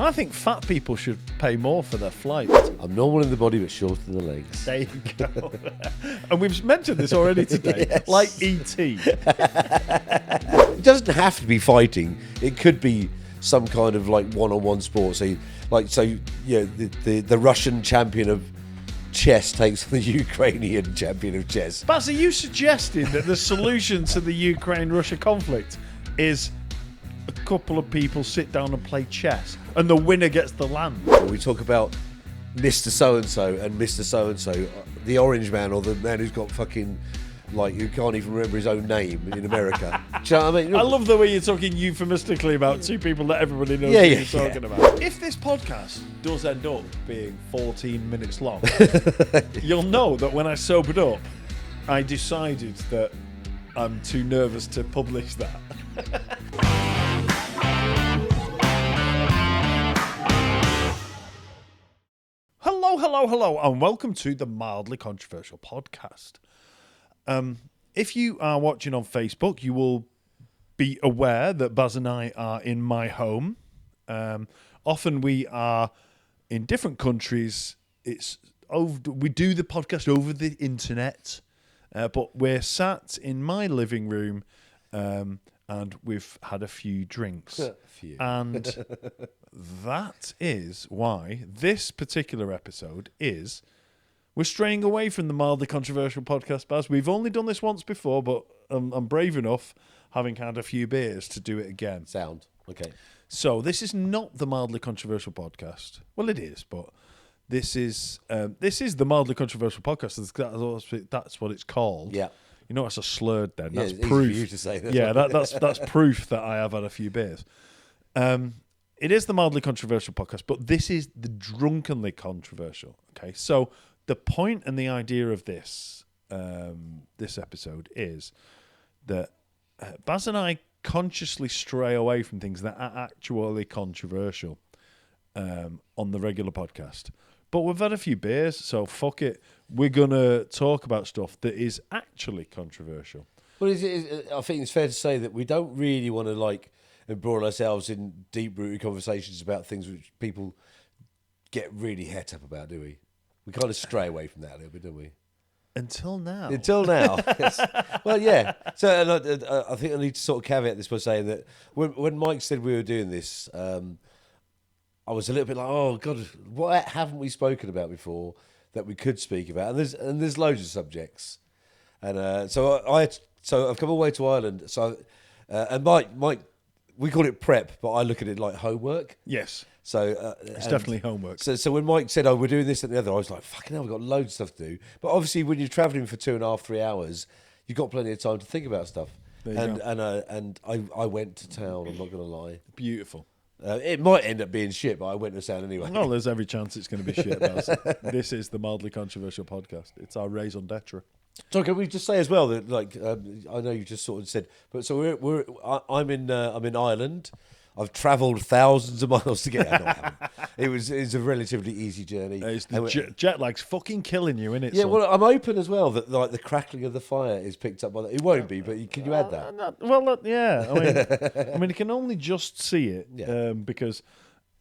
I think fat people should pay more for their flight. I'm normal in the body, but short in the legs. There you go. And we've mentioned this already today, Yes. like E.T. It doesn't have to be fighting. It could be some kind of like one-on-one sport. The Russian champion of chess takes on the Ukrainian champion of chess. Baz, are you suggesting that the solution to the Ukraine-Russia conflict is a couple of people sit down and play chess and the winner gets the land? We talk about Mr. So-and-so and Mr. So-and-so, the orange man or the man who's got fucking, like, who can't even remember his own name in America. Do you know what I mean? I love the way you're talking euphemistically about two people that everybody knows what you're talking about. If this podcast does end up being 14 minutes long, you'll know that when I sobered up, I decided that I'm too nervous to publish that. Hello, and welcome to the Mildly Controversial Podcast. If you are watching on Facebook, you will be aware that Baz and I are in my home. Often we are in different countries. We do the podcast over the internet, but we're sat in my living room, and we've had a few drinks. And that is why this particular episode is... We're straying away from the Mildly Controversial Podcast, Baz. We've only done this once before, but I'm brave enough, having had a few beers, to do it again. Sound. Okay. So this is not the Mildly Controversial Podcast. Well, it is, but this is the Mildly Controversial Podcast. That's what it's called. Yeah. You know, it's a slurred then. Yeah, That's it's easy proof. for you to say that. Yeah, that's proof that I have had a few beers. It is the Mildly Controversial Podcast, but this is the Drunkenly Controversial. Okay, so the point and the idea of this episode is that Baz and I consciously stray away from things that are actually controversial on the regular podcast. But we've had a few beers, so fuck it. We're going to talk about stuff that is actually controversial. Well, I think it's fair to say that we don't really want to embroil ourselves in deep-rooted conversations about things which people get really het up about, do we? We kind of stray away from that a little bit, don't we? Until now. Yes. Well, yeah. So and I think I need to sort of caveat this by saying that when Mike said we were doing this, I was a little bit like, oh, God, what haven't we spoken about before that we could speak about? And there's loads of subjects. And so I've come all the way to Ireland. So and Mike, we call it prep, but I look at it like homework. Yes. So it's definitely homework. So when Mike said, "Oh, we're doing this and the other," I was like, "Fucking hell, we've got loads of stuff to do." But obviously, when you're travelling for 2.5, 3 hours, you've got plenty of time to think about stuff. And I went to town. I'm not going to lie. Beautiful. It might end up being shit, but I went to town anyway. Well, there's every chance it's going to be shit. Baz. This is the Mildly Controversial Podcast. It's our raison d'etre. So can we just say as well that I know you just sort of said, but so I'm in Ireland. I've travelled thousands of miles to get there. No, I haven't. It's a relatively easy journey. Jet lag's fucking killing you, innit? Yeah, son? well, I'm hoping as well that the crackling of the fire is picked up by that. It won't be, but can you add that? Yeah. I mean, you can only just see it because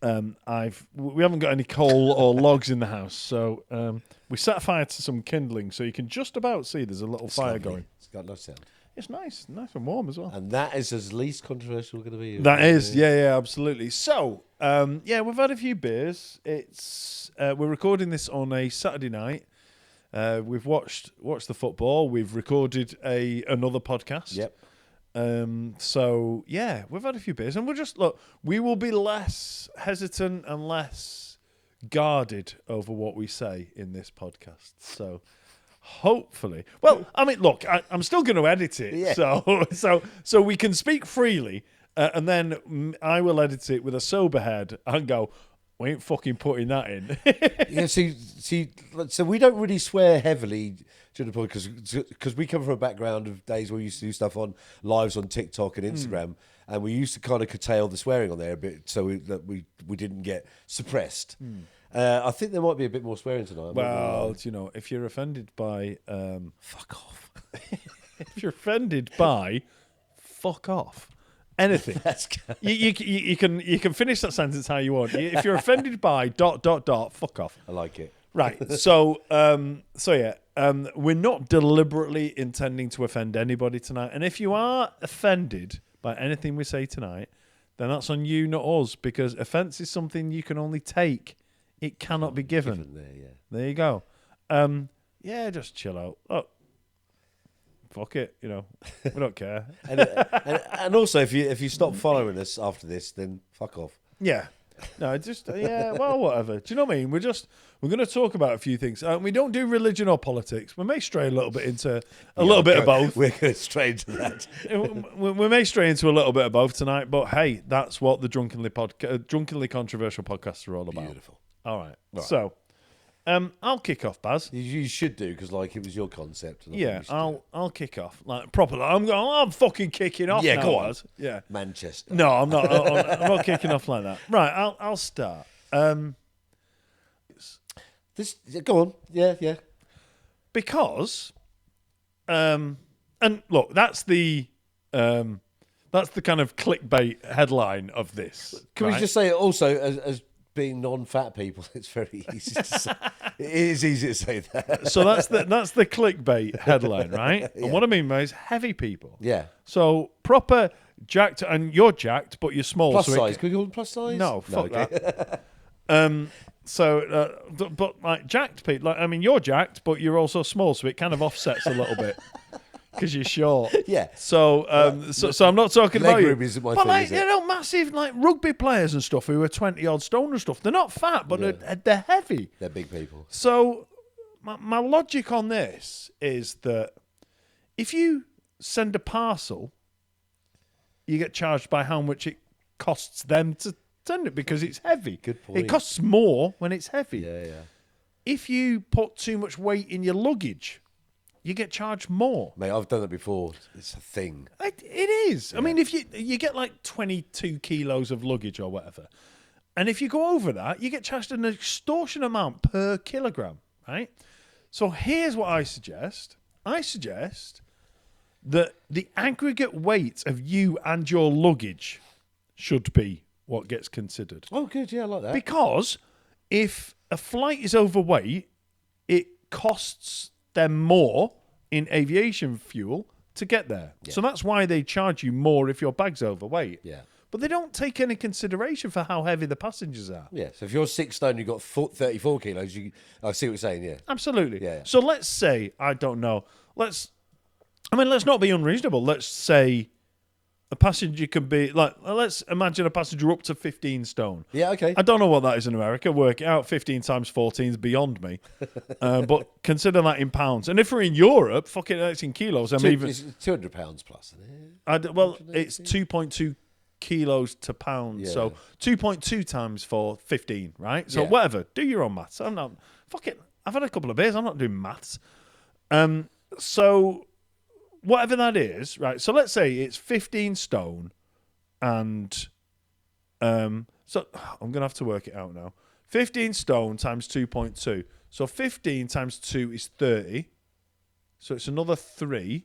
we haven't got any coal or logs in the house, so we set fire to some kindling, so you can just about see there's a little fire going. It's got no sound. It's nice and warm as well. And that is as least controversial going to be. That is, yeah, absolutely. So, we've had a few beers. It's we're recording this on a Saturday night. We've watched the football. We've recorded another podcast. Yep. So yeah, we've had a few beers, and we will be less hesitant and less guarded over what we say in this podcast. So. Hopefully. Well, I mean, look, I'm still going to edit it, so we can speak freely, and then I will edit it with a sober head and go, we ain't fucking putting that in. Yeah, see, so we don't really swear heavily during the podcast because we come from a background of days where we used to do stuff on lives on TikTok and Instagram, and we used to kind of curtail the swearing on there a bit so that we didn't get suppressed. I think there might be a bit more swearing tonight. Well, if you're offended by... fuck off. If you're offended by... fuck off. anything. You can finish that sentence how you want. If you're offended by ... fuck off. I like it. Right. So we're not deliberately intending to offend anybody tonight. And if you are offended by anything we say tonight, then that's on you, not us, because offence is something you can only take. It cannot be given. There you go. Just chill out. Oh, fuck it. We don't care. and also, if you stop following us after this, then fuck off. Yeah. No, well, whatever. Do you know what I mean? We're going to talk about a few things. We don't do religion or politics. We may stray a little bit into a little bit of both. We're going straight into that. We may stray into a little bit of both tonight, but hey, that's what the Drunkenly Controversial Podcast are all about. Beautiful. All right. So, I'll kick off, Baz. You should do, because it was your concept. Yeah, I'll kick off properly. I'm fucking kicking off. Yeah, now, go on. Baz. Yeah, Manchester. No, I'm not. I'm not kicking off like that. Right, I'll start. Go on. Yeah. Because, and look, that's the kind of clickbait headline of this. Can we just say also, as being non-fat people, it's very easy to say. It is easy to say that. So that's the clickbait headline, right? Yeah. And what I mean by is heavy people. Yeah. So proper jacked, and you're jacked, but you're small. Plus size. Can we call them plus size? No, fuck that. But like jacked people, you're jacked, but you're also small, so it kind of offsets a little bit. Because you're short. Yeah. So I'm not talking about you. Leg room isn't my but thing, is it? Massive rugby players and stuff who are 20-odd stone and stuff. They're not fat, but they're heavy. They're big people. So my logic on this is that if you send a parcel, you get charged by how much it costs them to send it because it's heavy. Good point. It costs more when it's heavy. Yeah. If you put too much weight in your luggage, you get charged more. Mate, I've done it before. It's a thing. It is. Yeah. If you get 22 kilos of luggage or whatever, and if you go over that, you get charged an extortion amount per kilogram, right? So here's what I suggest. I suggest that the aggregate weight of you and your luggage should be what gets considered. Oh, good. Yeah, I like that. Because if a flight is overweight, it costs them more in aviation fuel to get there. Yeah. So that's why they charge you more if your bag's overweight. Yeah. But they don't take any consideration for how heavy the passengers are. Yeah. So if you're 6 stone, you've got 34 kilos, I see what you're saying, yeah. Absolutely. Yeah. So let's say, I don't know, let's not be unreasonable. Let's say a passenger can be, let's imagine a passenger up to 15 stone. Yeah, okay. I don't know what that is in America. Work it out. 15 times 14 is beyond me. But consider that in pounds. And if we're in Europe, fucking it's in kilos. It's £200 plus, isn't it? It's 2.2 kilos to pound. Yeah. So 2.2 times for 15, right? So whatever. Do your own maths. I'm not, I've had a couple of beers. I'm not doing maths. So whatever that is, right? So let's say it's 15 stone and so I'm going to have to work it out now. 15 stone times 2.2. So 15 times 2 is 30. So it's another 3.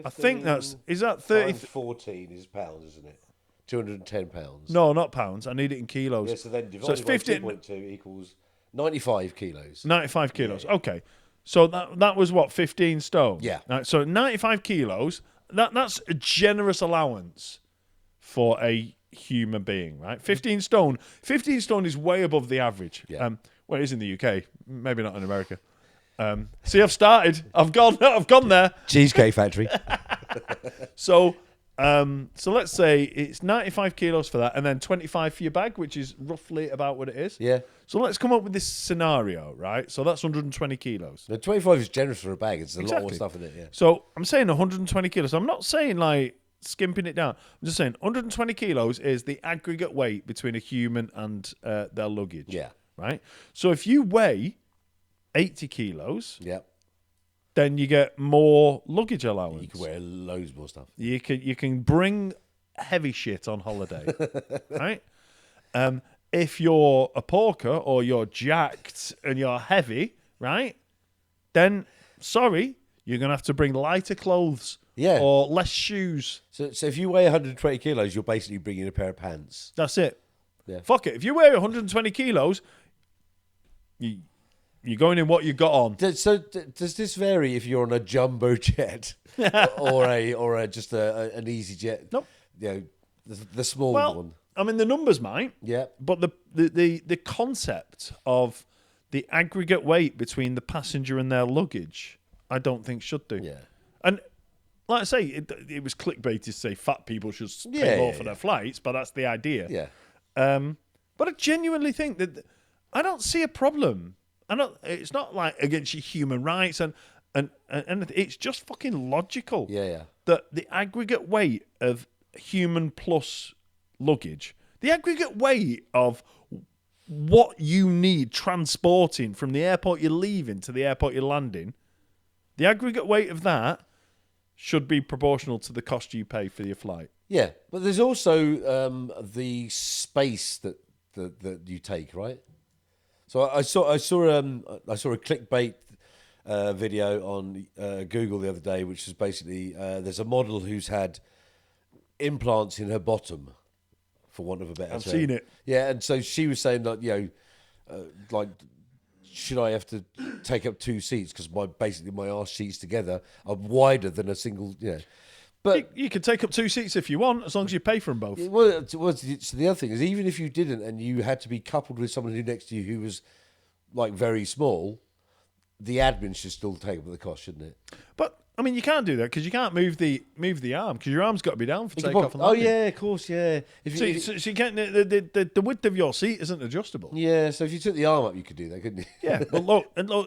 I think is that 30? 14 is pounds, isn't it? £210. No, not pounds. I need it in kilos. Yeah, so then divided by 2.2 equals 95 kilos. 95 kilos. Yeah. Okay. So that was what, 15 stone? Yeah. Right, so 95 kilos, that's a generous allowance for a human being, right? 15 stone is way above the average. Yeah. Well, it is in the UK, maybe not in America. See, I've started. I've gone there. Cheesecake Factory. So let's say it's 95 kilos for that, and then 25 for your bag, which is roughly about what it is. Yeah. So let's come up with this scenario, right? So that's 120 kilos. The 25 is generous for a bag. It's a lot more stuff in it, yeah. So I'm saying 120 kilos. I'm not saying skimping it down. I'm just saying 120 kilos is the aggregate weight between a human and their luggage. Yeah. Right? So if you weigh 80 kilos, then you get more luggage allowance. You can wear loads more stuff. You can bring heavy shit on holiday, right? If you're a porker or you're jacked and you're heavy, right? Then, sorry, you're going to have to bring lighter clothes Yeah. or less shoes. So if you weigh 120 kilos, you're basically bringing a pair of pants. That's it. Yeah. Fuck it. If you weigh 120 kilos, you're going in what you got on. Does this vary if you're on a jumbo jet or just an easy jet? Nope. You know, the small one. I mean, the numbers might. Yeah. But the concept of the aggregate weight between the passenger and their luggage, I don't think should do. Yeah. And like I say, it was clickbait to say fat people should pay more for their flights, but that's the idea. Yeah. But I genuinely think that I don't see a problem. It's not like against your human rights and it's just fucking logical. Yeah. That the aggregate weight of human plus luggage, the aggregate weight of what you need transporting from the airport you're leaving to the airport you're landing, the aggregate weight of that should be proportional to the cost you pay for your flight. Yeah, but there's also the space that you take, right? So I saw a clickbait video on Google the other day, which is basically there's a model who's had implants in her bottom, for want of a better term. I've seen it. Yeah, and so she was saying that, you know, like, should I have to take up 2 seats because my arse sheets together are wider than a single, you know. But you can take up 2 seats if you want, as long as you pay for them both. Well, so the other thing is, even if you didn't and you had to be coupled with someone who next to you who was like very small, the admin should still take up the cost, shouldn't it? But I mean, you can't do that because you can't move the arm because your arm's got to be down for takeoff and landing. Oh yeah, of course, yeah. So you can't. The width of your seat isn't adjustable. Yeah, so if you took the arm up, you could do that, couldn't you? Yeah, but look, you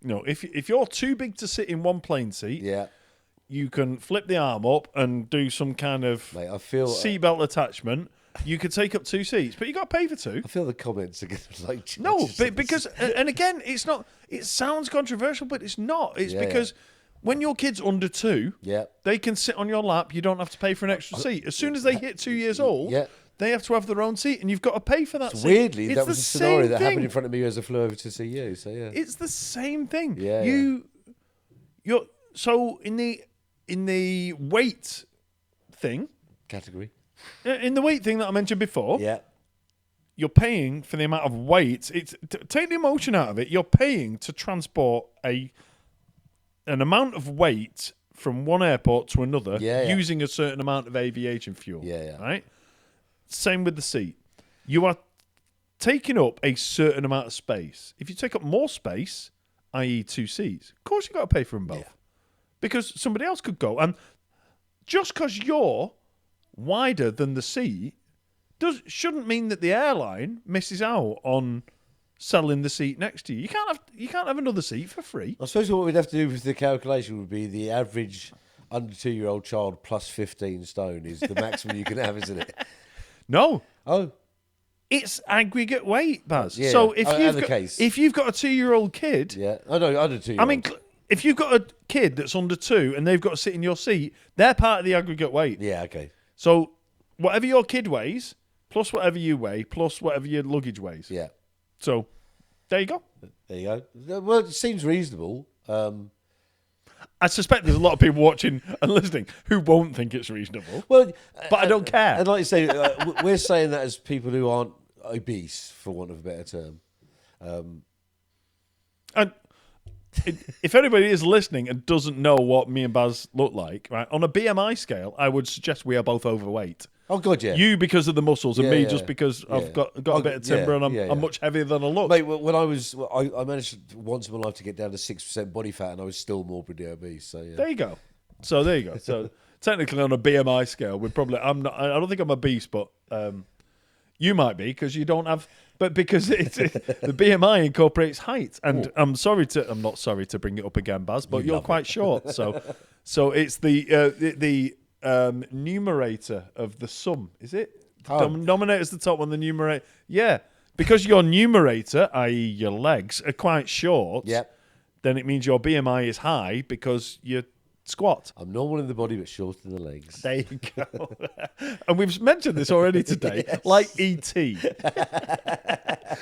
know, if you're too big to sit in one plane seat, Yeah. you can flip the arm up and do some kind of Mate, I feel seatbelt attachment. You could take up 2 seats, but you got to pay for 2. I feel the comments are going to like. No, because and again, it's not. It sounds controversial, but it's not. It's because when your kid's under 2, they can sit on your lap. You don't have to pay for an extra seat. As soon as they hit 2 years old, they have to have their own seat, and you've got to pay for that seat. Weirdly, that was a scenario that happened in front of me as I flew over to see you. So yeah, it's the same thing. Yeah, you're so in the weight thing category. In the weight thing that I mentioned before, Yeah. you're paying for the amount of weight. Take the emotion out of it. You're paying to transport an amount of weight from one airport to another using a certain amount of aviation fuel. Yeah. Right? Same with the seat. You are taking up a certain amount of space. If you take up more space, i.e. 2 seats, of course you've got to pay for them both. Yeah. Because somebody else could go. And just because you're wider than the seat shouldn't mean that the airline misses out on selling the seat next to you. You can't have another seat for free. I suppose what we'd have to do with the calculation would be the average under 2-year-old child plus 15 stone is the maximum you can have, isn't it? No. Oh. It's aggregate weight, Baz. Yeah. So if you've got a 2-year-old kid, I know under 2 year-old. I mean, if you've got a kid that's under 2 and they've got to sit in your seat, they're part of the aggregate weight. Yeah, okay. So whatever your kid weighs, plus whatever you weigh, plus whatever your luggage weighs. Yeah. So there you go. There you go. Well, it seems reasonable. I suspect there's a lot of people watching and listening who won't think it's reasonable. Well, but I don't care. And like you say, we're saying that as people who aren't obese, for want of a better term. And if anybody is listening and doesn't know what me and Baz look like, right, on a BMI scale, I would suggest we are both overweight. Oh God, yeah. You because of the muscles, and me just because I've got a bit of timber and I'm much heavier than I look. Mate, when I managed once in my life to get down to 6% body fat, and I was still morbidly obese. So yeah. There you go. So technically, on a BMI scale, I don't think I'm obese, but you might be because you don't have. But because the BMI incorporates height, and I'm not sorry to bring it up again, Baz, but you're quite short. So it's the numerator of the sum, is it? The denominator's the top one, the numerator. Yeah, because your numerator, i.e. your legs, are quite short. Yep. Then it means your BMI is high because you're squat. I'm normal in the body, but short in the legs. There you go. And we've mentioned this already today, like E.T.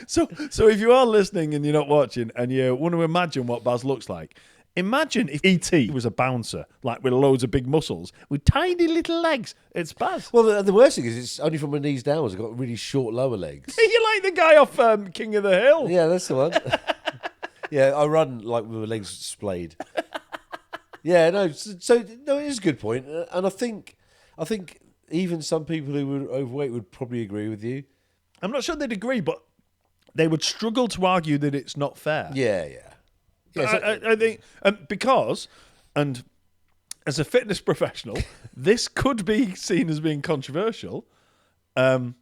So if you are listening and you're not watching and you want to imagine what Baz looks like, Imagine if E.T. was a bouncer, like with loads of big muscles, with tiny little legs. It's Baz. Well, the worst thing is it's only from my knees downwards. I've got really short lower legs. You're like the guy off King of the Hill. Yeah, that's the one. Yeah, I run like with my legs splayed. Yeah, no. So no, it is a good point, and I think even some people who were overweight would probably agree with you. I'm not sure they'd agree, but they would struggle to argue that it's not fair. Yeah. I think because, and as a fitness professional, this could be seen as being controversial. But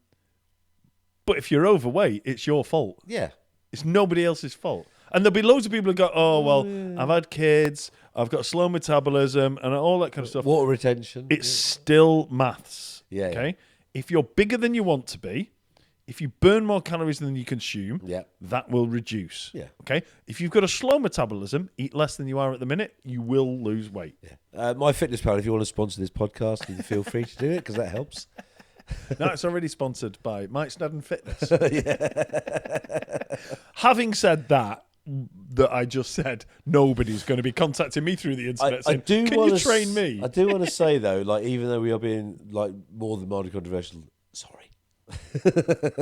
if you're overweight, it's your fault. Yeah. It's nobody else's fault. And there'll be loads of people who go, oh, well, I've had kids, I've got slow metabolism, and all that kind of stuff. Water retention. It's still maths. Yeah. Okay? If you're bigger than you want to be, if you burn more calories than you consume, that will reduce. Yeah. Okay? If you've got a slow metabolism, eat less than you are at the minute, you will lose weight. Yeah. My Fitness Pal, if you want to sponsor this podcast, you can feel free to do it because that helps. No, it's already sponsored by Mike Snedden Fitness. Having said that I just said, nobody's going to be contacting me through the internet saying, can you train me? I do want to say, though, like, even though we are being like more than mildly controversial, sorry.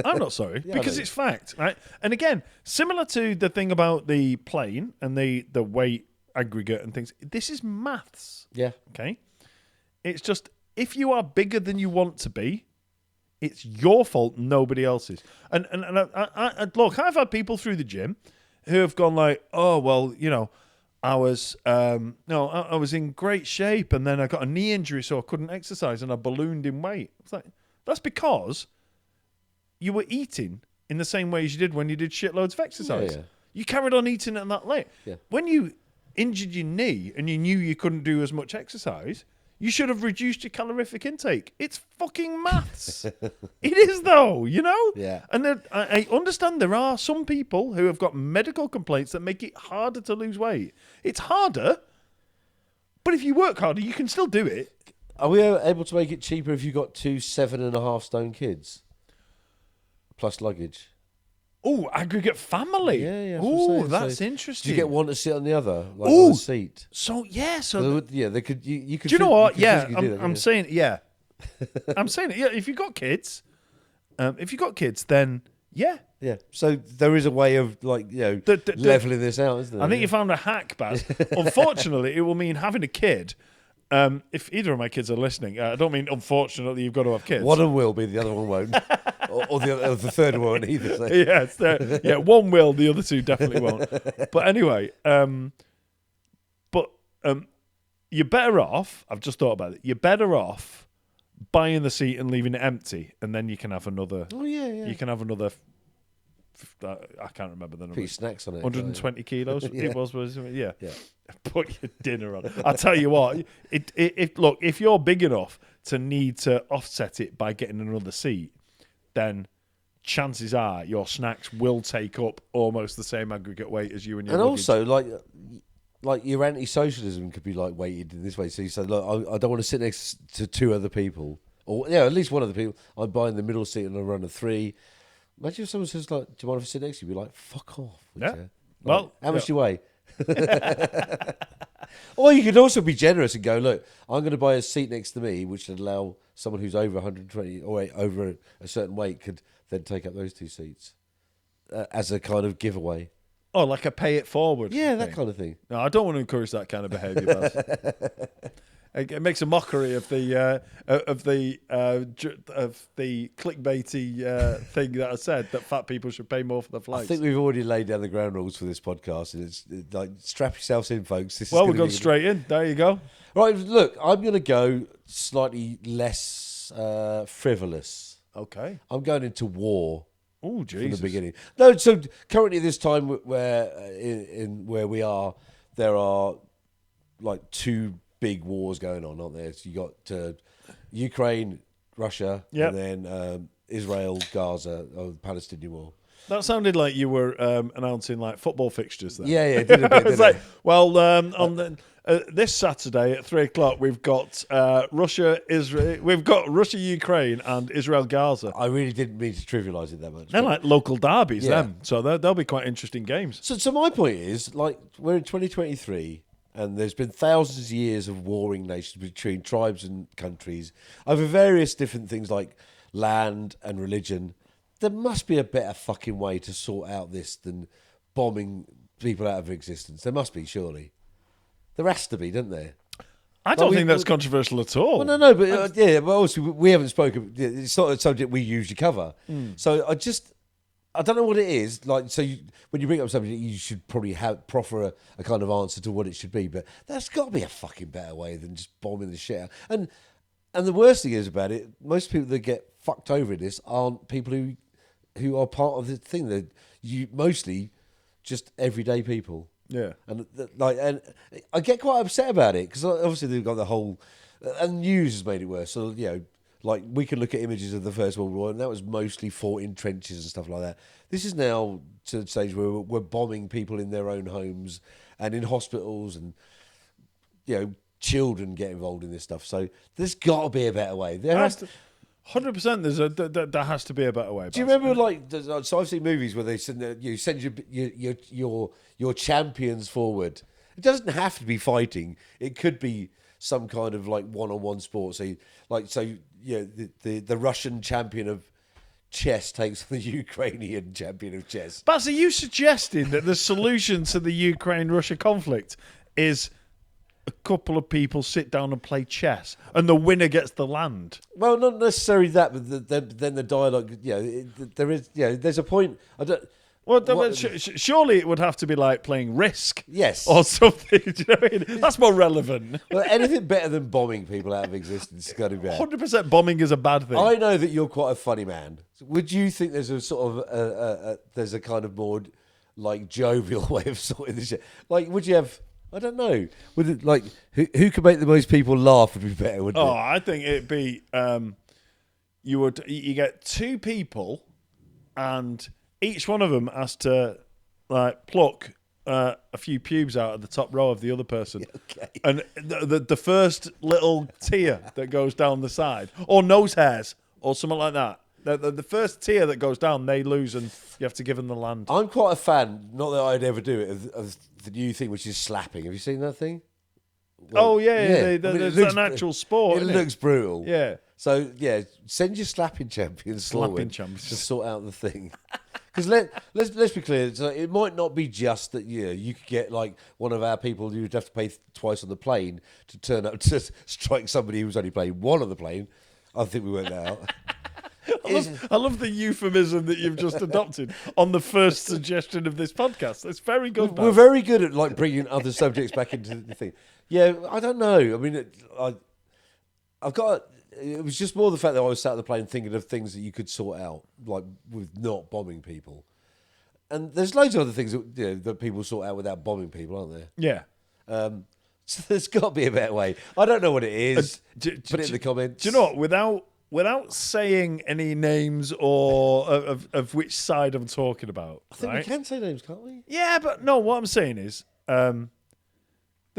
I'm not sorry, because it's fact, right? And again, similar to the thing about the plane and the weight aggregate and things, this is maths. Yeah. Okay? It's just, if you are bigger than you want to be, it's your fault, nobody else's. And I look, I've had people through the gym who have gone like, oh, well, you know, I was in great shape and then I got a knee injury so I couldn't exercise and I ballooned in weight. It's like, that's because you were eating in the same way as you did when you did shitloads of exercise. Yeah. You carried on eating at that late. Yeah. When you injured your knee and you knew you couldn't do as much exercise, you should have reduced your calorific intake. It's fucking maths. It is, though, you know? Yeah. And I understand there are some people who have got medical complaints that make it harder to lose weight. It's harder, but if you work harder, you can still do it. Are we able to make it cheaper if you got 2 7.5 stone kids? Plus luggage. Oh, aggregate family. Yeah. Oh, that's interesting. Do you get one to sit on the other, like on a seat? So yeah, they could. You could. Do you know what? Yeah, I'm saying yeah. I'm saying it. Yeah, if you've got kids, then yeah. Yeah. So there is a way of leveling this out, isn't there? I think you found a hack, Baz. Unfortunately, it will mean having a kid. If either of my kids are listening, I don't mean unfortunately you've got to have kids. One will be, the other one won't, or the third one won't either. So. Yeah, one will, the other two definitely won't. But anyway, you're better off. I've just thought about it. You're better off buying the seat and leaving it empty, and then you can have another. Oh yeah. You can have another. I can't remember the number. Put your snacks on it. 120 kilos. Yeah. It was yeah. Put your dinner on. I tell you what, look, if you're big enough to need to offset it by getting another seat, then chances are your snacks will take up almost the same aggregate weight as you and your luggage. Also, like your anti-socialism could be like weighted in this way. So you say, look, I don't want to sit next to 2 other people, or at least one of the people. I'm buying the middle seat and I run a 3. Imagine if someone says, like, do you mind if I sit next to you? You'd be like, fuck off. Yeah. Like, how much do you weigh? Or you could also be generous and go, look, I'm going to buy a seat next to me, which would allow someone who's over 120 or over a certain weight could then take up those 2 seats as a kind of giveaway. Oh, like a pay it forward. Yeah, that kind of thing. No, I don't want to encourage that kind of behaviour, Baz. It makes a mockery of the clickbaity thing that I said, that fat people should pay more for the flights. I think we've already laid down the ground rules for this podcast, and it's like, strap yourselves in, folks. We've gone straight in. There you go. Right, look, I'm going to go slightly less frivolous. Okay. I'm going into war. Oh, Jesus. From the beginning. No, so currently this time where in where we are, there are like 2 big wars going on, aren't there? So you got Ukraine, Russia, and then Israel, Gaza, or the Palestinian war. That sounded like you were announcing like football fixtures there. Yeah, it did a bit. It's like, well, on this Saturday at 3:00, we've got Russia, Israel, we've got Russia, Ukraine, and Israel, Gaza. I really didn't mean to trivialise it that much. They're like local derbies, them. So they'll be quite interesting games. So my point is, like, we're in 2023. And there's been thousands of years of warring nations between tribes and countries over various different things like land and religion. There must be a better fucking way to sort out this than bombing people out of existence. There must be, surely. There has to be, doesn't there? I don't think that's controversial at all. Well, no, but but also we haven't spoken. It's not a subject we usually cover. So I don't know what it is. Like, when you bring up something, you should probably proffer a kind of answer to what it should be. But there's got to be a fucking better way than just bombing the shit out. And the worst thing is about it, most people that get fucked over in this aren't people who are part of the thing. They're mostly just everyday people. Yeah, and I get quite upset about it because obviously they've got the whole, and news has made it worse. So like we can look at images of the First World War, and that was mostly fought in trenches and stuff like that. This is now to the stage where we're bombing people in their own homes and in hospitals, and children get involved in this stuff. So there's got to be a better way. There has to. 100%. There has to be a better way. Do you remember so I've seen movies where they send your champions forward. It doesn't have to be fighting. It could be some kind of like one-on-one sport. So the Russian champion of chess takes the Ukrainian champion of chess. Baz, are you suggesting that the solution to the Ukraine-Russia conflict is a couple of people sit down and play chess, and the winner gets the land? Well, not necessarily that, but then the dialogue. There is. There's a point. I don't. Well, surely it would have to be like playing Risk, yes, or something. Do you know what I mean? That's more relevant. Well, anything better than bombing people out of existence has got to be. 100% bombing is a bad thing. I know that you're quite a funny man. Would you think there's a sort of there's a kind of more like jovial way of sorting this shit? Like, would you have? I don't know. Would it, like, who could make the most people laugh would be better, wouldn't it? I think it'd be you get two people, and each one of them has to like pluck a few pubes out of the top row of the other person. Okay. And the first little tear that goes down the side, or nose hairs, or something like that. The first tier that goes down, they lose, and you have to give them the land. I'm quite a fan, not that I'd ever do it, of the new thing, which is slapping. Have you seen that thing? Well, there's an actual sport. It looks brutal. Yeah. So, send your slapping champions forward to sort out the thing. Because let's be clear, so it might not be just that you could get like one of our people who'd have to pay twice on the plane to turn up to strike somebody who was only playing one on the plane. I think we worked that out. I love the euphemism that you've just adopted on the first suggestion of this podcast. It's very good. We're very good at like bringing other subjects back into the thing. Yeah, I don't know. I mean, I've got. It was just more the fact that I was sat on the plane thinking of things that you could sort out, like with not bombing people. And there's loads of other things that that people sort out without bombing people, aren't there? Yeah. So there's got to be a better way. I don't know what it is. Put it in the comments. Do you know what? Without saying any names or of which side I'm talking about, I think we can say names, can't we? Yeah, but no. What I'm saying is the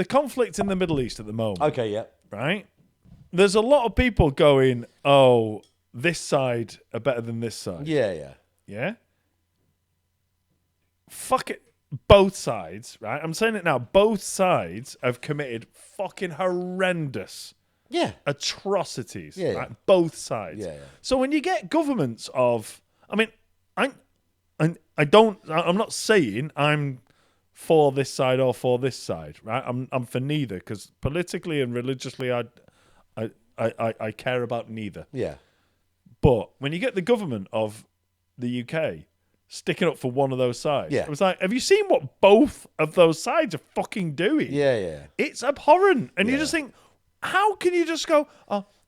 conflict in the Middle East at the moment. Okay, yeah. Right. There's a lot of people going, "Oh, this side are better than this side." Yeah. Yeah. Fuck it. Both sides, right? I'm saying it now. Both sides have committed fucking horrendous atrocities. Yeah. Right? Both sides. Yeah. So when you get governments of, I mean, I'm not saying I'm for this side or for this side, right? I'm for neither, because politically and religiously, I care about neither. Yeah. But when you get the government of the UK sticking up for one of those sides, it was like, have you seen what both of those sides are fucking doing? Yeah. It's abhorrent. And you just think, how can you just go,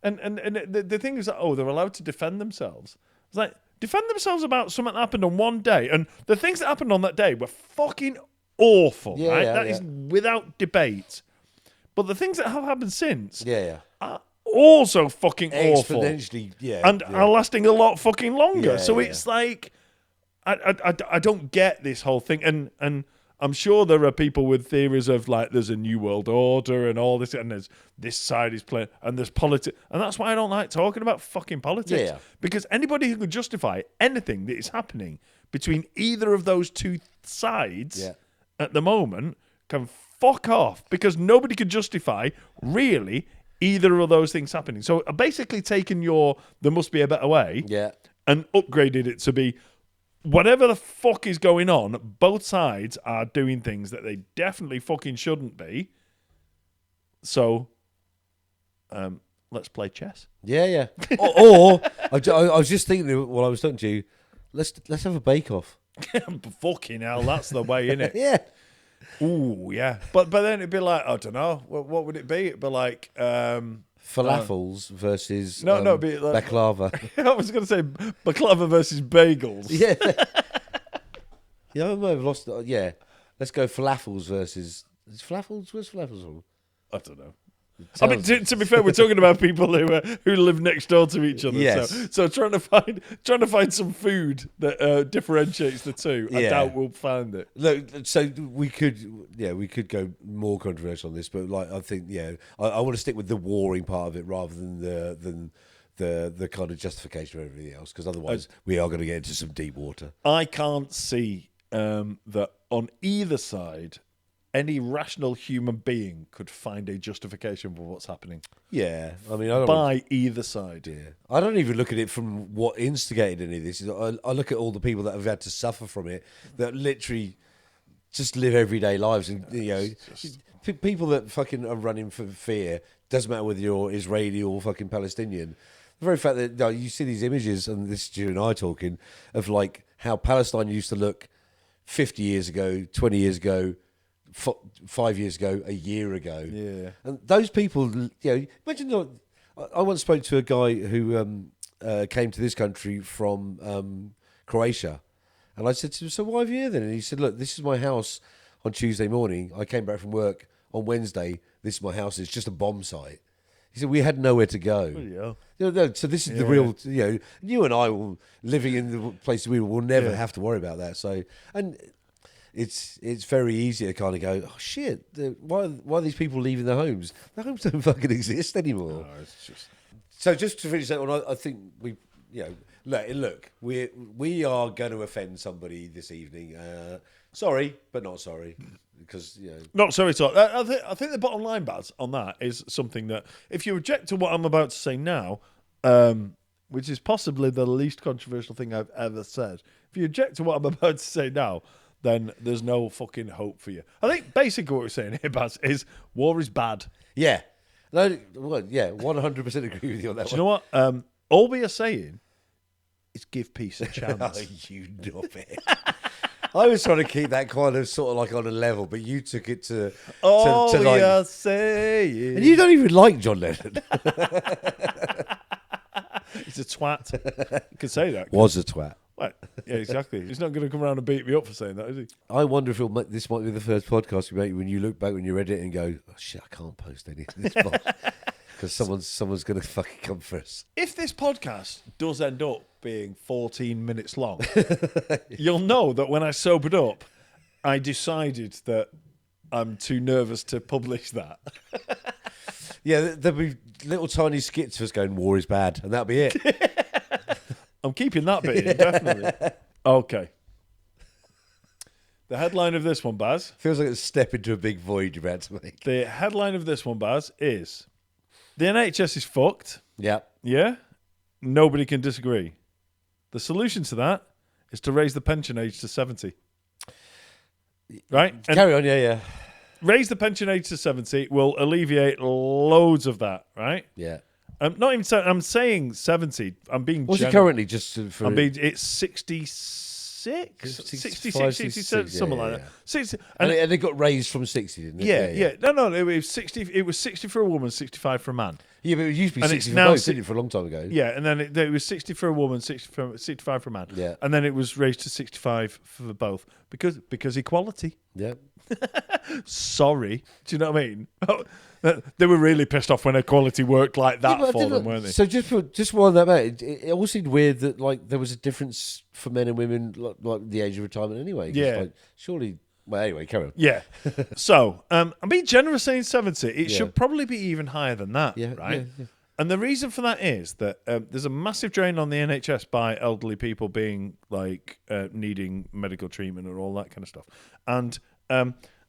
and the thing is that, they're allowed to defend themselves. It's like, defend themselves about something that happened on one day. And the things that happened on that day were fucking awful, right? That is without debate. But the things that have happened since are also fucking awful. Exponentially, and are lasting a lot fucking longer. So it's like, I don't get this whole thing. And I'm sure there are people with theories of like, there's a new world order and all this, and there's this side is playing, and there's politics. And that's why I don't like talking about fucking politics. Because anybody who could justify anything that is happening between either of those two sides at the moment can fuck off, because nobody could justify really either of those things happening. So I basically taken there must be a better way and upgraded it to be whatever the fuck is going on, both sides are doing things that they definitely fucking shouldn't be. So, let's play chess. Yeah. or I was just thinking while I was talking to you, let's have a bake-off. Fucking hell, that's the way, innit? Yeah. Ooh, yeah. But then it'd be like, I don't know, what would it be? It'd be like... falafels versus it'd be like, baklava. I was going to say baklava versus bagels. Yeah. I might have lost it. Yeah. Let's go falafels versus... Is falafels? Where's falafels from? I don't know. I mean, to be fair, we're talking about people who live next door to each other. Yes. So trying to find some food that differentiates the two. I doubt we'll find it. Look, so we could go more controversial on this, but like I think I want to stick with the warring part of it rather than the kind of justification of everything else, because otherwise we are going to get into some deep water. I can't see that on either side any rational human being could find a justification for what's happening. Yeah, I mean, either side. Yeah, I don't even look at it from what instigated any of this. I look at all the people that have had to suffer from it, that literally just live everyday lives, and people that fucking are running for fear. Doesn't matter whether you're Israeli or fucking Palestinian. The very fact that you see these images, and this is you and I talking, of like how Palestine used to look 50 years ago, 20 years ago, 5 years ago, a year ago. Yeah. And those people, imagine, I once spoke to a guy who came to this country from Croatia. And I said to him, so why have you here then? And he said, look, this is my house on Tuesday morning. I came back from work on Wednesday. This is my house. It's just a bomb site. He said, we had nowhere to go. So this is the real, you and I will living in the place we will never have to worry about that. So, and it's very easy to kind of go, oh shit, why are these people leaving their homes? Their homes don't fucking exist anymore. No, it's just... So just to finish that one, I think look, we are going to offend somebody this evening. Sorry, but not sorry, because Not sorry, at all. I think the bottom line, Baz, on that is something that if you object to what I'm about to say now, which is possibly the least controversial thing I've ever said, if you object to what I'm about to say now, then there's no fucking hope for you. I think basically what we're saying here, Baz, is war is bad. Yeah. No, well, 100% agree with you on that. Do you know what? All we are saying is give peace a chance. Oh, you knobhead. I was trying to keep that kind of sort of like on a level, but you took it to all to we like, are saying. and you don't even like John Lennon. He's a twat. You can say that. Was a twat. Right. Yeah, exactly. He's not going to come around and beat me up for saying that, is he? I wonder if this might be the first podcast we make when you look back when you read it and go, oh shit, I can't post any of this because someone's going to fucking come for us. If this podcast does end up being 14 minutes long, you'll know that when I sobered up, I decided that I'm too nervous to publish that. Yeah, there'll be little tiny skits of us going, war is bad, and that'll be it. I'm keeping that bit in, definitely. Okay. The headline of this one, Baz. Feels like a step into a big void you're about to make. The headline of this one, Baz, is the NHS is fucked. Yeah. Yeah? Nobody can disagree. The solution to that is to raise the pension age to 70. Right? And carry on, yeah. raise the pension age to 70 will alleviate loads of that, right? Yeah. I'm not even saying, I'm saying 70. I'm being What's generous. it currently just for... It's 66? 66, something like that. 60, and it got raised from 60, didn't it? Yeah. No, it was 60. It was 60 for a woman, 65 for a man. Yeah, but it used to be And 60 it's for now both, didn't it, for a long time ago? Yeah, and then it was 60 for a woman, 65 for a man. Yeah. And then it was raised to 65 for both because equality. Yeah. Sorry. Do you know what I mean? They were really pissed off when equality worked like that for them, weren't they? So just while that matter, it all seemed weird that like there was a difference for men and women, like the age of retirement anyway. Yeah. Like, surely. Well, anyway, carry on. Yeah. So I'm being generous saying 70. It should probably be even higher than that, right? Yeah. And the reason for that is that there's a massive drain on the NHS by elderly people being like needing medical treatment and all that kind of stuff. And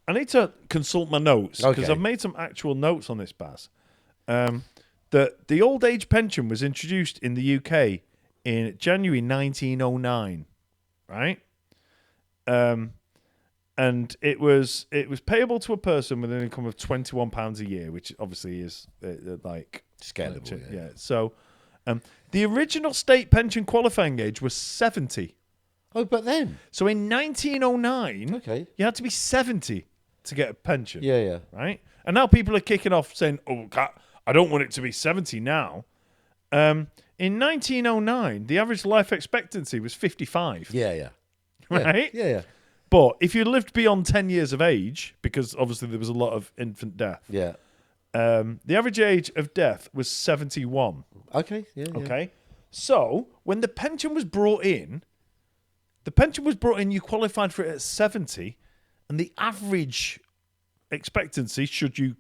I need to consult my notes because Okay. I've made some actual notes on this, Baz. That the old age pension was introduced in the UK in January 1909, right? And it was payable to a person with an income of £21 a year, which obviously is like Scalable, yeah. So, the original state pension qualifying age was 70. Oh, but then. So in 1909, Okay. you had to be 70 to get a pension. Yeah, yeah. Right? And now people are kicking off saying, "Oh, I don't want it to be 70 now." In 1909, the average life expectancy was 55. Yeah, yeah. Right? Yeah, yeah. But if you lived beyond 10 years of age, because obviously there was a lot of infant death, Yeah. the average age of death was 71. Okay, yeah, yeah. Okay? So when the pension was brought in, you qualified for it at 70, and the average expectancy, should you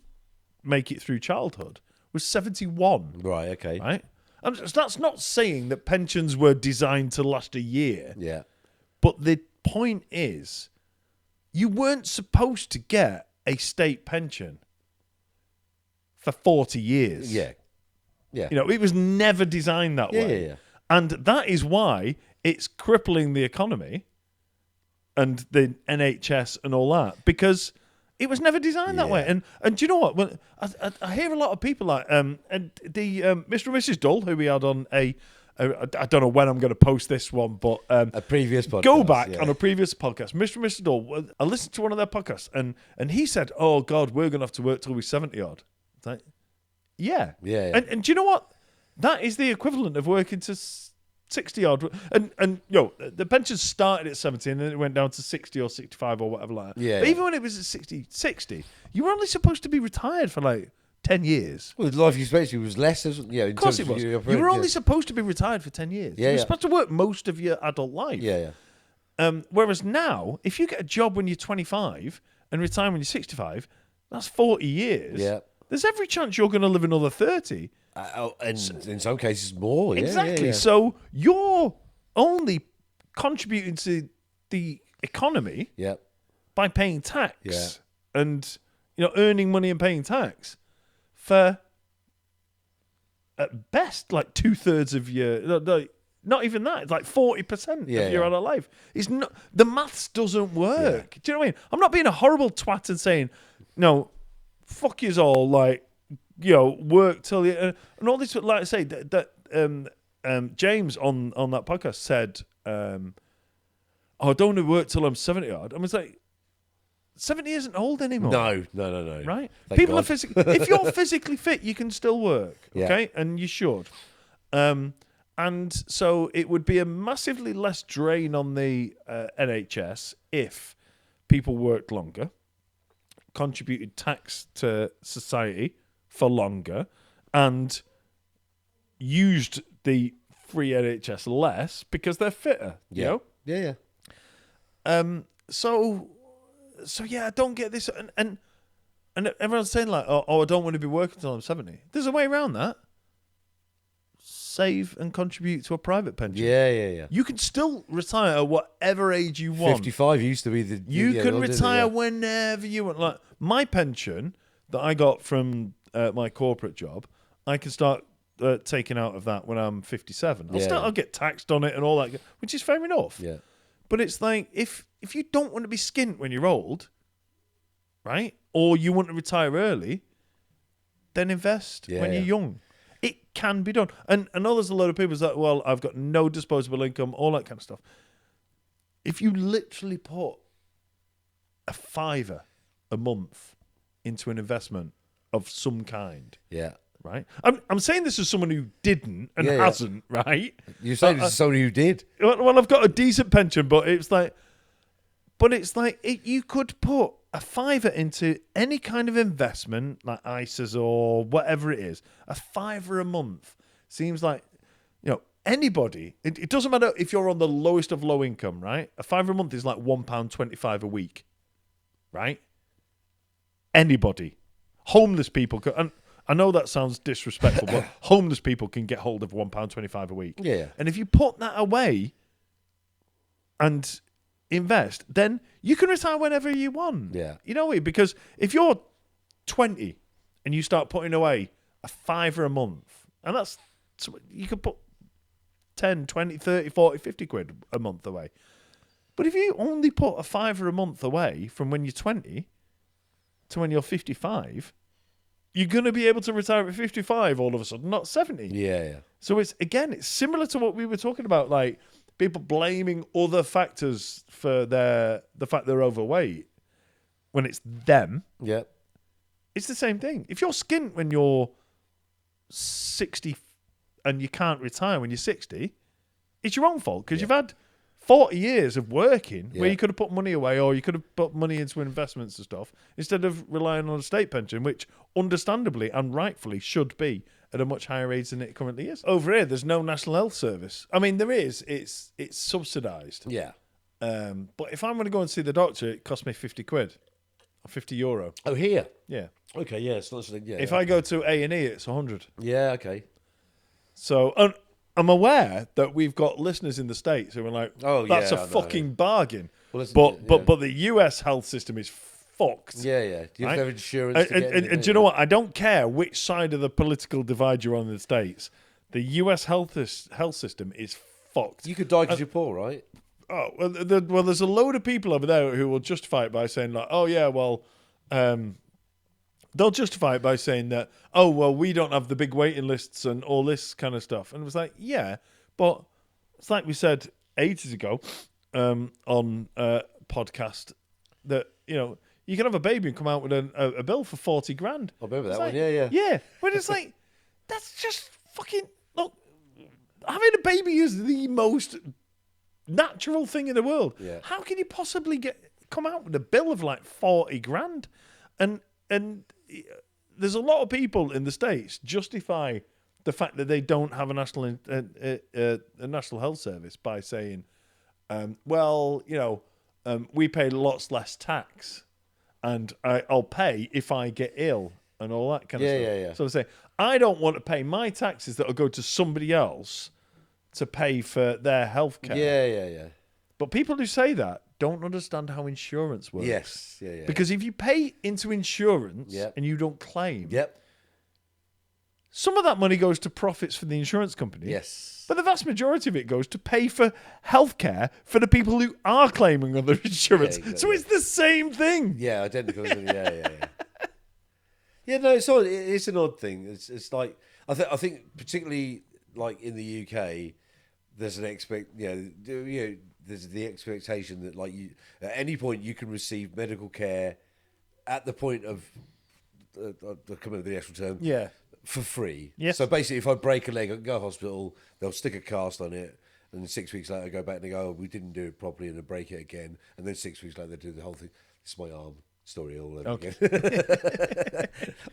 make it through childhood, was 71. Right, okay. Right? And that's not saying that pensions were designed to last a year, Yeah. but the point is, you weren't supposed to get a state pension for 40 years. Yeah. Yeah. You know, it was never designed that Yeah, way. yeah, yeah. And that is why it's crippling the economy and the NHS and all that, because it was never designed that way. And do you know what? When I hear a lot of people like and the Mr. and Mrs. Dull, who we had on I don't know when I'm going to post this one, but A previous podcast. go back yeah. on a previous podcast. Mr. and Mrs. Dull, I listened to one of their podcasts, and he said, "Oh God, we're going to have to work till we're 70 odd." It's like, yeah. Yeah, yeah. And do you know what? That is the equivalent of working to 60 odd. And the pension started at 70 and then it went down to 60 or 65 or whatever like that. Yeah. But even when it was at 60, you were only supposed to be retired for like 10 years. Well, life expectancy was less, isn't it? Yeah, Of course it was. You were only supposed to be retired for 10 years. Yeah, you were yeah. supposed to work most of your adult life. Yeah, yeah. Whereas now, if you get a job when you're 25 and retire when you're 65, that's 40 years. Yeah. There's every chance you're going to live another 30. And in some cases more. Yeah, Exactly. Yeah, yeah. So you're only contributing to the economy Yeah. by paying tax Yeah. and earning money and paying tax for at best like 2/3 of your not even that. It's like 40% of your adult life. It's not, the maths doesn't work. Do you know what I mean? I'm not being a horrible twat and saying no, fuck yous all, like, work till you and all this. Like I say, that James on that podcast said, "Oh, I don't want to work till I'm 70 odd." I was like, 70 isn't old anymore. No. Right? Thank People God. are physically. If you're physically fit, you can still work. Yeah. Okay, and you should. And so it would be a massively less drain on the NHS if people worked longer, contributed tax to society for longer, and used the free NHS less because they're fitter. You know? Yeah, yeah. So yeah, I don't get this, and everyone's saying like, oh, I don't want to be working until I'm 70. There's a way around that. Save and contribute to a private pension. Yeah. You can still retire at whatever age you want. 55 used to be the... You can old, retire didn't it? whenever you want. Like my pension that I got from my corporate job, I can start taking out of that when I'm 57. I'll get taxed on it and all that, which is fair enough. Yeah. But it's like if you don't want to be skint when you're old, right, or you want to retire early, then invest when you're young. It can be done. And I know there's a lot of people that, well, I've got no disposable income, all that kind of stuff. If you literally put a £5 a month into an investment of some kind, Yeah. right? I'm saying this as someone who didn't and hasn't, right? You're saying this is somebody who did. Well, I've got a decent pension, but it's like you could put a £5 into any kind of investment, like ISAs or whatever it is. A £5 a month seems like, anybody. It doesn't matter if you're on the lowest of low income, right? A £5 a month is like £1.25 a week, right? Anybody, homeless people, and I know that sounds disrespectful, but homeless people can get hold of £1.25 a week. Yeah. And if you put that away, and invest, then you can retire whenever you want. Yeah. You know, because if you're 20 and you start putting away a £5 a month, and you could put 10, 20, 30, 40, 50 quid a month away. But if you only put a £5 a month away from when you're 20 to when you're 55, you're going to be able to retire at 55 all of a sudden, not 70. Yeah. So it's similar to what we were talking about, like people blaming other factors for the fact they're overweight when it's them. Yeah. It's the same thing. If you're skint when you're 60 and you can't retire when you're 60, it's your own fault because you've had 40 years of working where you could have put money away or you could have put money into investments and stuff instead of relying on a state pension, which understandably and rightfully should be at a much higher age than it currently is. Over here, there's no National Health Service. I mean, there is. It's subsidised. Yeah. But if I'm going to go and see the doctor, it costs me 50 quid or €50. Oh, here? Yeah. Okay, yeah. It's not something, If I go to A&E, it's 100. Yeah, okay. So I'm aware that we've got listeners in the States who are like, oh, that's yeah, a fucking bargain. Well, but the US health system is fucked. Yeah. Do you have to have insurance to get and do you know what? I don't care which side of the political divide you're on in the States. The US health system is fucked. You could die because you're poor, right? Oh, well, there's a load of people over there who will justify it by saying like, oh yeah, well, they'll justify it by saying that, oh well, we don't have the big waiting lists and all this kind of stuff. And it was like, yeah, but it's like we said ages ago on a podcast that you can have a baby and come out with a bill for 40 grand. I remember that one. Yeah. But it's like that's just fucking look. Having a baby is the most natural thing in the world. Yeah. How can you possibly come out with a bill of like 40 grand? And there's a lot of people in the States justify the fact that they don't have a national health service by saying, we pay lots less tax, and I'll pay if I get ill and all that kind of stuff. Yeah. So they say, I don't want to pay my taxes that will go to somebody else to pay for their health care. Yeah. But people who say that don't understand how insurance works. Yes. Yeah. Because if you pay into insurance and you don't claim, some of that money goes to profits for the insurance company. Yes. But the vast majority of it goes to pay for healthcare for the people who are claiming on their insurance. Yeah, exactly. So it's the same thing. Yeah, identical. Yeah. Yeah, no, it's an odd thing. It's like I think particularly like in the UK, there's there's the expectation that like you at any point you can receive medical care at the point of I can't remember the actual term. Yeah. For free. Yes. So basically, if I break a leg, I can go to hospital, they'll stick a cast on it, and 6 weeks later I go back and they go, oh, we didn't do it properly, and they break it again, and then 6 weeks later they do the whole thing. It's my arm story all over again.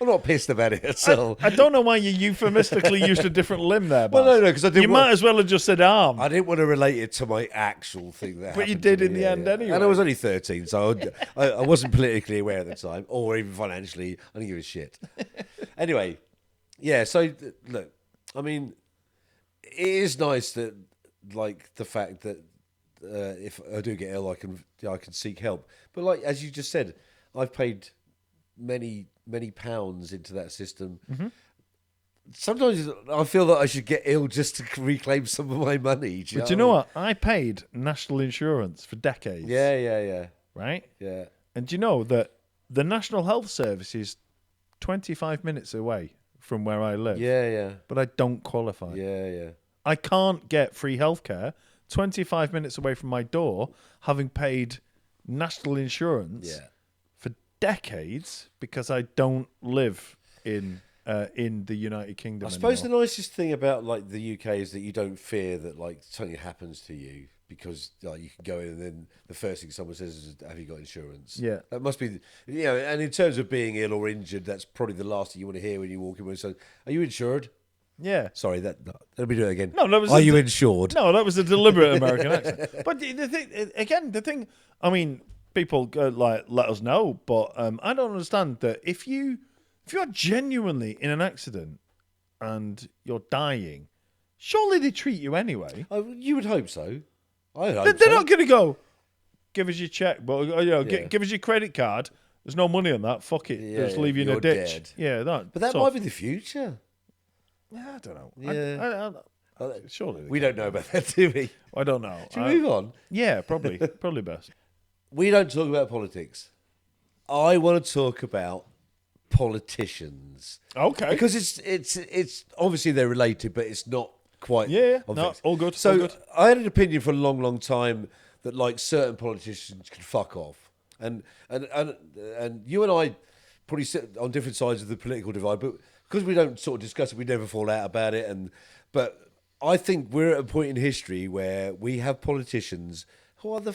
I'm not pissed about it at all. I don't know why you euphemistically used a different limb there, Baz. Well, no, because I didn't. You might as well have just said arm. I didn't want to relate it to my actual thing that. But you happened did to me. in the end anyway. And I was only 13, so I wasn't politically aware at the time, or even financially. I didn't give a shit. Anyway. Yeah, so look, I mean, it is nice that, like, the fact that if I do get ill, I can seek help. But like as you just said, I've paid many pounds into that system. Mm-hmm. Sometimes I feel that I should get ill just to reclaim some of my money. Do you know what? I paid national insurance for decades. Yeah. Right? Yeah. And do you know that the National Health Service is 25 minutes away from where I live? Yeah. But I don't qualify. Yeah. I can't get free healthcare 25 minutes away from my door, having paid national insurance for decades because I don't live in the United Kingdom. I suppose anymore. the nicest thing about like the UK is that you don't fear that like something happens to you, because like you can go in and then the first thing someone says is, "Have you got insurance?" Yeah, that must be, And in terms of being ill or injured, that's probably the last thing you want to hear when you walk in. So, are you insured? Yeah. Sorry, let me do it again. No, that was. Are you insured? No, that was a deliberate American accent. But the thing. I mean, people let us know, but I don't understand that if you're genuinely in an accident and you're dying, surely they treat you anyway. Oh, you would hope so. They're not going to go, give us your check, but give us your credit card. There's no money on that. Fuck it. Just leave you in a ditch. Dead. Yeah, But that might be the future. Yeah, I don't know. Yeah. Surely We don't know about that, do we? I don't know. Should we move on? Yeah, probably best. We don't talk about politics. I want to talk about politicians. Okay. Because it's obviously they're related, but it's not quite. Yeah. obvious. No, all good. So all good. I had an opinion for a long, long time that like certain politicians could fuck off, and you and I probably sit on different sides of the political divide, but because we don't sort of discuss it, we never fall out about it. But I think we're at a point in history where we have politicians who are the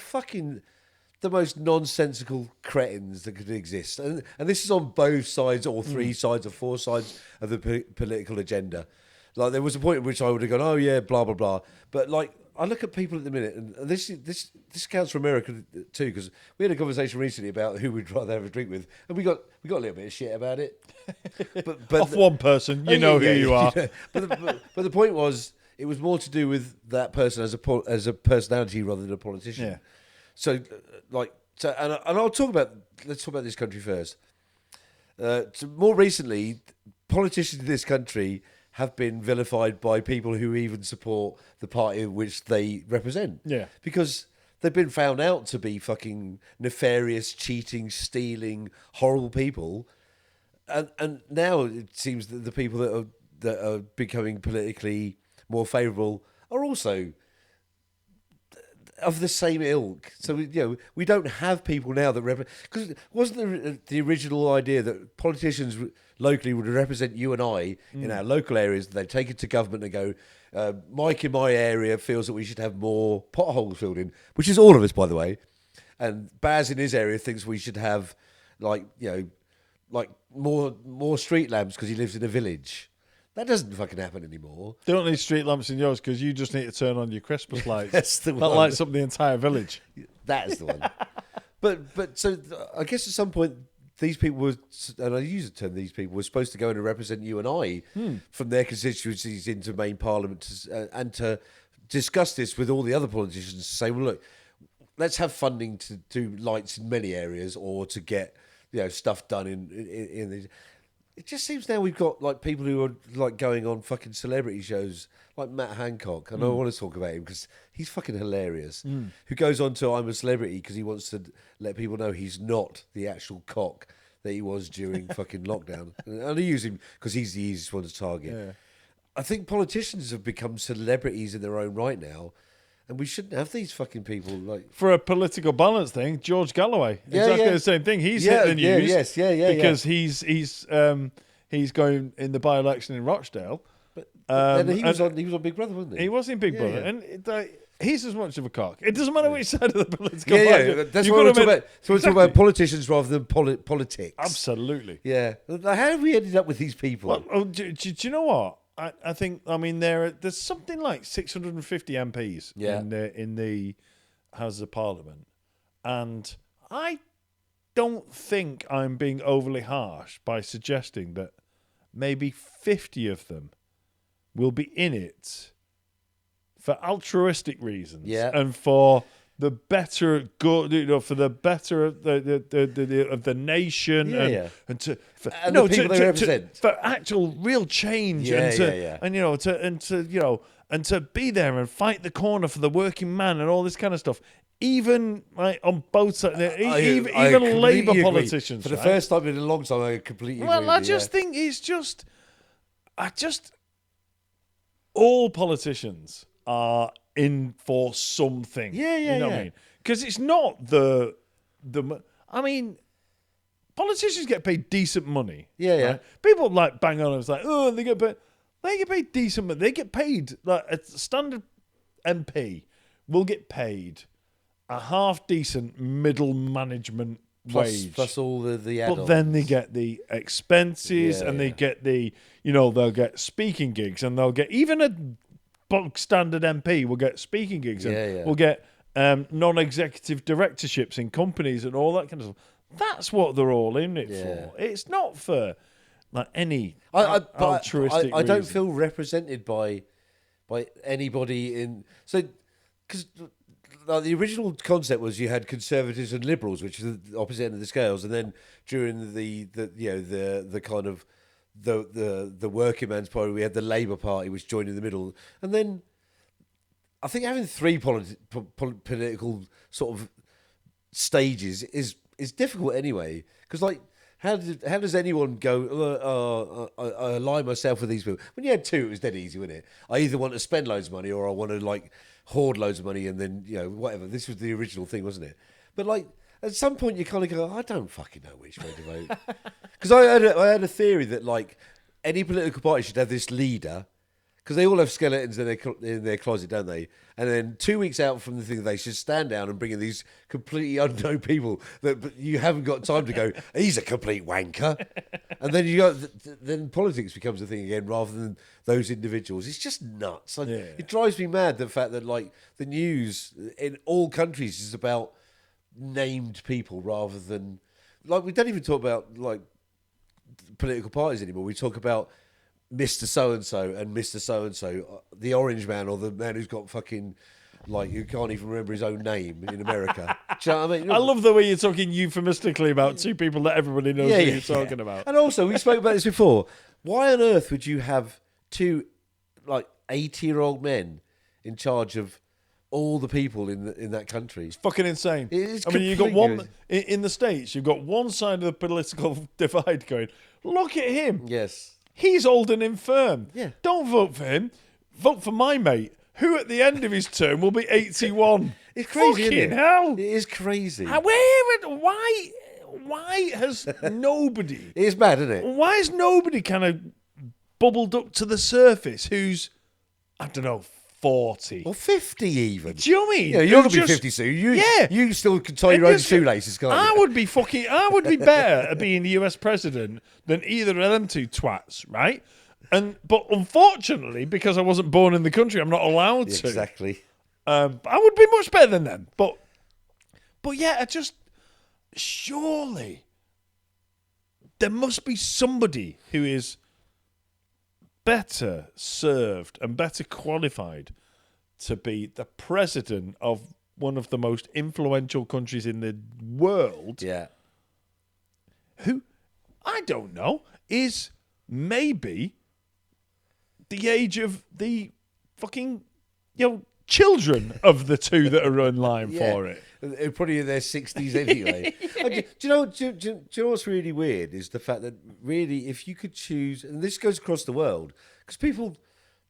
most nonsensical cretins that could exist. And this is on both sides, or three sides, or four sides of the political agenda. Like, there was a point at which I would have gone, oh yeah, blah, blah, blah. But like, I look at people at the minute, and this counts for America too, because we had a conversation recently about who we'd rather have a drink with, and we got a little bit of shit about it. But Off one person, you know who you are. Yeah. But the point was, it was more to do with that person as a personality rather than a politician. Yeah. So, and let's talk about this country first. So more recently, politicians in this country have been vilified by people who even support the party which they represent. Yeah. Because they've been found out to be fucking nefarious, cheating, stealing, horrible people. And now it seems that the people that are becoming politically more favourable are also of the same ilk. So we don't have people now that represent, because wasn't the original idea that politicians locally would represent you and I in our local areas? They take it to government and go, Mike in my area feels that we should have more potholes filled in, which is all of us, by the way. And Baz in his area thinks we should have like more street lamps because he lives in a village. That doesn't fucking happen anymore. They don't need street lamps in yours because you just need to turn on your Christmas lights. That's the that one. lights up the entire village. That is the one. But so I guess at some point these people were, and I use the term these people, were supposed to go in and represent you and I from their constituencies into main parliament and to discuss this with all the other politicians to say, well, look, let's have funding to do lights in many areas or to get stuff done in these. It just seems now we've got like people who are like going on fucking celebrity shows like Matt Hancock, and I want to talk about him because he's fucking hilarious. Who goes on to I'm a Celebrity because he wants to let people know he's not the actual cock that he was during fucking lockdown, and I use him because he's the easiest one to target. Yeah. I think politicians have become celebrities in their own right now, and we shouldn't have these fucking people like. For a political balance thing, George Galloway, exactly the same thing. He's hit the news, because he's going in the by-election in Rochdale. But he was on Big Brother, wasn't he? He was in Big Brother, and he's as much of a cock. It doesn't matter which side of the political That's what we're talking about. So we're talking about politicians rather than politics. Absolutely. Yeah. How have we ended up with these people? Well, do you know what? I think there's something like 650 MPs in the House of Parliament, and I don't think I'm being overly harsh by suggesting that maybe 50 of them will be in it for altruistic reasons and for the better good, for the better of the nation, and to for the people they represent, for actual real change, and to be there and fight the corner for the working man and all this kind of stuff. Even like on both sides, even Labour politicians. For the first time in a long time, I completely agree. Well, I just think all politicians are in for something. You know what I mean? Because it's not the. I mean, politicians get paid decent money. Right? People like bang on. It's like, oh, they get paid decent money. They get paid like a standard MP will get paid a half decent middle management wage plus all the add-ons. But then they get the expenses and they get the they'll get speaking gigs, and they'll get even a bog standard MP will get speaking gigs and will get non-executive directorships in companies and all that kind of stuff. That's what they're all in it for. It's not for like any altruistic I don't reason. feel represented by anybody in. So, because like the original concept was you had conservatives and liberals, which are the opposite end of the scales, and then during the kind of the working man's party, we had the Labour Party, which joined in the middle, and then I think having three political sort of stages is difficult anyway, because like how does anyone go? I align myself with these people. When you had two, it was dead easy, wasn't it? I either want to spend loads of money or I want to like hoard loads of money and then whatever. This was the original thing, wasn't it? But like at some point, you kind of go, I don't fucking know which way to vote, because I had a theory that like any political party should have this leader. Because they all have skeletons in their closet, don't they? And then 2 weeks out from the thing, they should stand down and bring in these completely unknown people that you haven't got time to go, he's a complete wanker. And then then politics becomes a thing again rather than those individuals. It's just nuts. It drives me mad, the fact that like the news in all countries is about named people rather than... Like we don't even talk about like political parties anymore. We talk about Mr. So-and-so and Mr. So-and-so, the orange man or the man who's got fucking, like, who can't even remember his own name in America. Do you know what I mean? I love the way you're talking euphemistically about two people that everybody knows who you're talking about. And also, we spoke about this before. Why on earth would you have two, like, 80-year-old men in charge of all the people in that country? It's fucking insane. It is. I mean, you've got one... In the States, you've got one side of the political divide going, look at him. Yes. He's old and infirm. Yeah. Don't vote for him. Vote for my mate, who at the end of his term will be 81. It's crazy, Fucking isn't it? hell. It is crazy. Why has nobody... It is mad, isn't it? Why has nobody kind of bubbled up to the surface who's, I don't know, 40? Or 50 even. Do you know what I mean? Yeah, you're going to be 50 soon. You still can tie your own shoelaces, can't you? I would be better at being the US president than either of them two twats, right? But unfortunately, because I wasn't born in the country, I'm not allowed to. Exactly. I would be much better than them. But yeah, surely there must be somebody who is better served and better qualified to be the president of one of the most influential countries in the world. Yeah. Who, I don't know, is maybe the age of the fucking, children of the two that are in line for it. They're probably in their 60s anyway. Do you know what's really weird is the fact that really, if you could choose, and this goes across the world, because people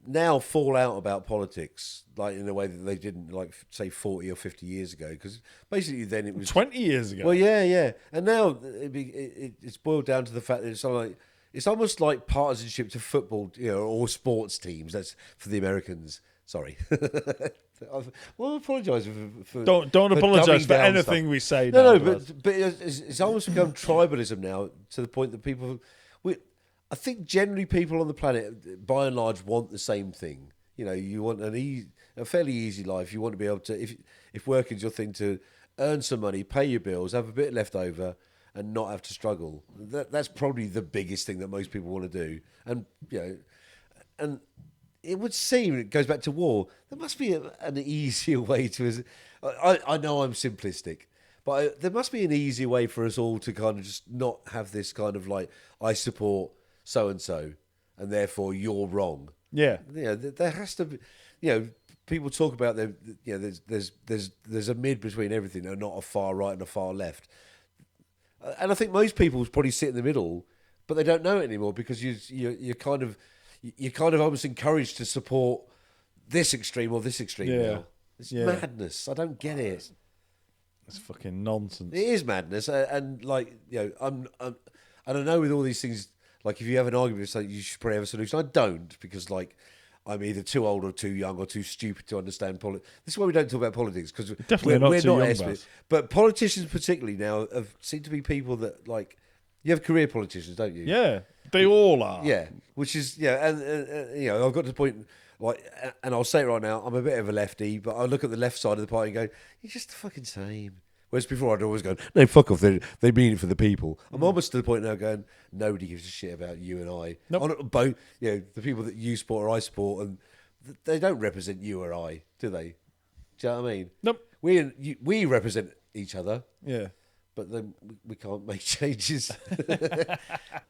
now fall out about politics like in a way that they didn't, like, say 40 or 50 years ago, because basically then it was 20 years ago. Well, yeah, and now it's boiled down to the fact that it's almost like partisanship to football, or sports teams. That's for the Americans. Sorry. Well, I apologise for don't apologise for anything we say. No, but it's almost become tribalism now, to the point that people... I think generally people on the planet, by and large, want the same thing. You want a fairly easy life. You want to be able to, if work is your thing, to earn some money, pay your bills, have a bit left over, and not have to struggle. That's probably the biggest thing that most people want to do. And and it would seem, it goes back to war, there must be an easier way to... I know I'm simplistic, but there must be an easier way for us all to kind of just not have this kind of like, I support so-and-so, and therefore you're wrong. Yeah. There has to be... people talk about there's a mid between everything, and not a far right and a far left. And I think most people probably sit in the middle, but they don't know it anymore, because you're kind of almost encouraged to support this extreme or this extreme now. It's madness. I don't get it. It's fucking nonsense. It is madness, and like and I know with all these things, like if you have an argument, it's like you should probably have a solution. I don't, because like I'm either too old or too young or too stupid to understand politics. This is why we don't talk about politics, because we're not experts. But politicians, particularly now, seem to be people that like. You have career politicians, don't you? Yeah, they all are. Yeah, which is and I've got to the point, like, and I'll say it right now, I'm a bit of a lefty, but I look at the left side of the party and go, you're just the fucking same. Whereas before I'd always go, no, fuck off, they mean it for the people. I'm almost to the point now going, nobody gives a shit about you and I. Nope. Both, the people that you support or I support, and they don't represent you or I, do they? Do you know what I mean? Nope. We represent each other, Yeah. but then we can't make changes.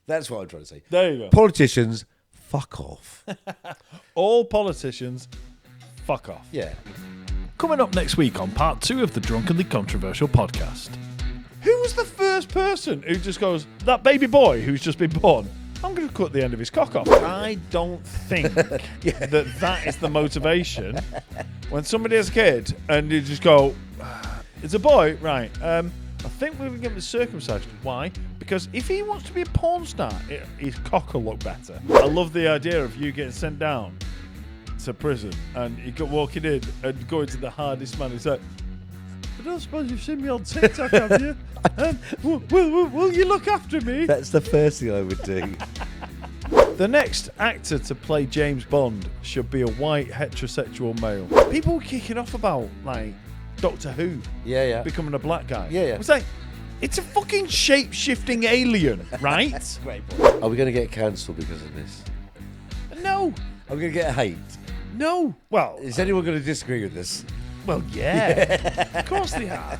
That's what I'm trying to say. There you go. Politicians, fuck off. All politicians, fuck off. Yeah. Coming up next week on part 2 of the Drunkenly Controversial Podcast. Who was the first person who just goes, that baby boy who's just been born, I'm going to cut the end of his cock off? I don't think that is the motivation. When somebody has a kid and you just go, it's a boy, right, I think we're going to get him circumcised. Why? Because if he wants to be a porn star, his cock will look better. I love the idea of you getting sent down to prison and you go walking in and going to the hardest man. He's like, I don't suppose you've seen me on TikTok, have you? Will you look after me? That's the first thing I would do. The next actor to play James Bond should be a white heterosexual male. People were kicking off about, like, Doctor Who Yeah. becoming a black guy. Yeah. It's like, it's a fucking shape-shifting alien, right? Great point. Are we going to get cancelled because of this? No. Are we going to get hate? No. Well, Is anyone going to disagree with this? yeah. Of course they are.